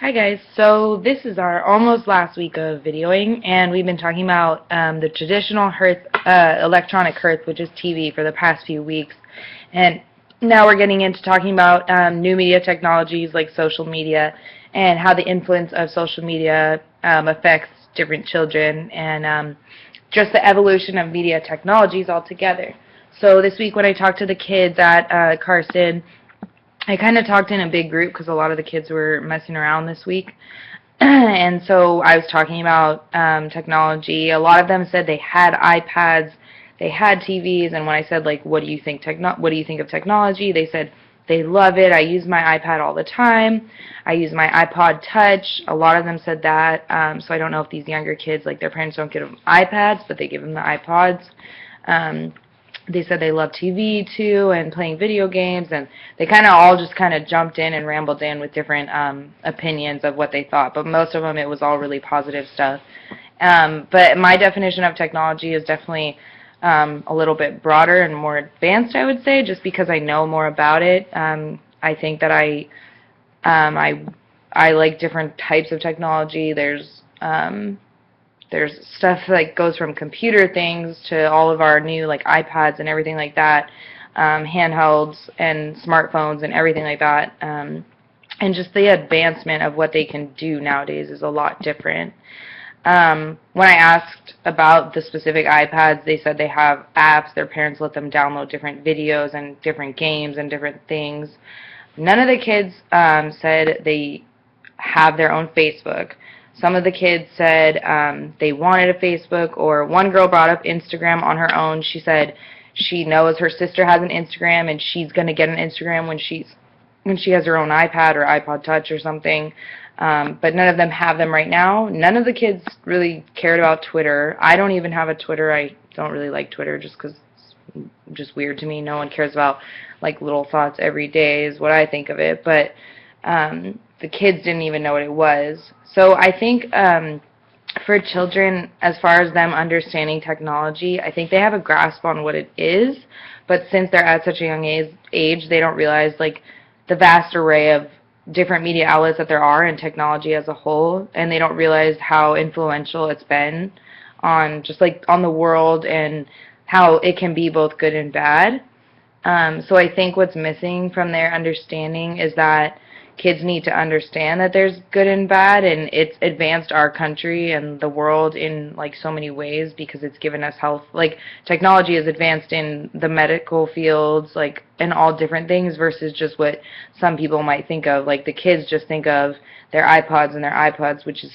Hi guys, so this is our almost last week of videoing, and we've been talking about the traditional electronic hearth, which is TV, for the past few weeks, and now we're getting into talking about new media technologies like social media and how the influence of social media affects different children and just the evolution of media technologies altogether. So this week when I talked to the kids at Carson, I kind of talked in a big group because a lot of the kids were messing around this week. And so I was talking about technology. A lot of them said they had iPads, they had TVs, and when I said, like, what do you think of technology? They said they love it. I use my iPad all the time. I use my iPod Touch. A lot of them said that. So I don't know if these younger kids, like, their parents don't give them iPads, but they give them the iPods. They said they love TV too and playing video games, and they kind of all just kind of jumped in and rambled in with different opinions of what they thought, but most of them it was all really positive stuff. But my definition of technology is definitely a little bit broader and more advanced, I would say, just because I know more about it. I think that I like different types of technology. There's stuff like goes from computer things to all of our new like iPads and everything like that, handhelds and smartphones and everything like that. And just the advancement of what they can do nowadays is a lot different. When I asked about the specific iPads, they said they have apps. Their parents let them download different videos and different games and different things. None of the kids said they have their own Facebook. Some of the kids said they wanted a Facebook, or one girl brought up Instagram on her own. She said she knows her sister has an Instagram and she's going to get an Instagram when she has her own iPad or iPod Touch or something. But none of them have them right now. None of the kids really cared about Twitter. I don't even have a Twitter. I don't really like Twitter just because it's just weird to me. No one cares about like little thoughts every day is what I think of it. But the kids didn't even know what it was. So I think for children, as far as them understanding technology, I think they have a grasp on what it is, but since they're at such a young age, they don't realize like the vast array of different media outlets that there are in technology as a whole, and they don't realize how influential it's been on just like on the world and how it can be both good and bad. So I think what's missing from their understanding is that kids need to understand that there's good and bad, and it's advanced our country and the world in like so many ways because it's given us health. Like technology is advanced in the medical fields, like in all different things versus just what some people might think of. Like the kids just think of their iPods and their iPods, which is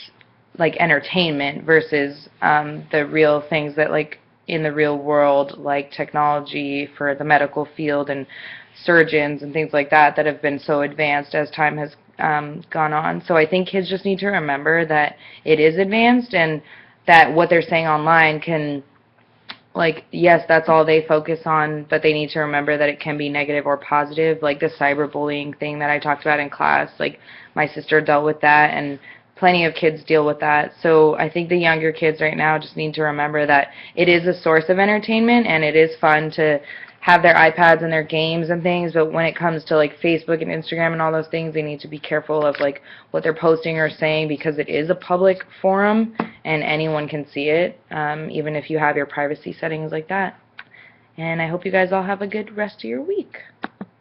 like entertainment versus the real things that like in the real world, like technology for the medical field and surgeons and things like that that have been so advanced as time has gone on. So I think kids just need to remember that it is advanced and that what they're saying online can, like, yes, that's all they focus on, but they need to remember that it can be negative or positive, like the cyberbullying thing that I talked about in class. Like, my sister dealt with that, and plenty of kids deal with that. So I think the younger kids right now just need to remember that it is a source of entertainment, and it is fun to have their iPads and their games and things, but when it comes to like Facebook and Instagram and all those things, they need to be careful of like what they're posting or saying because it is a public forum and anyone can see it, even if you have your privacy settings like that. And I hope you guys all have a good rest of your week.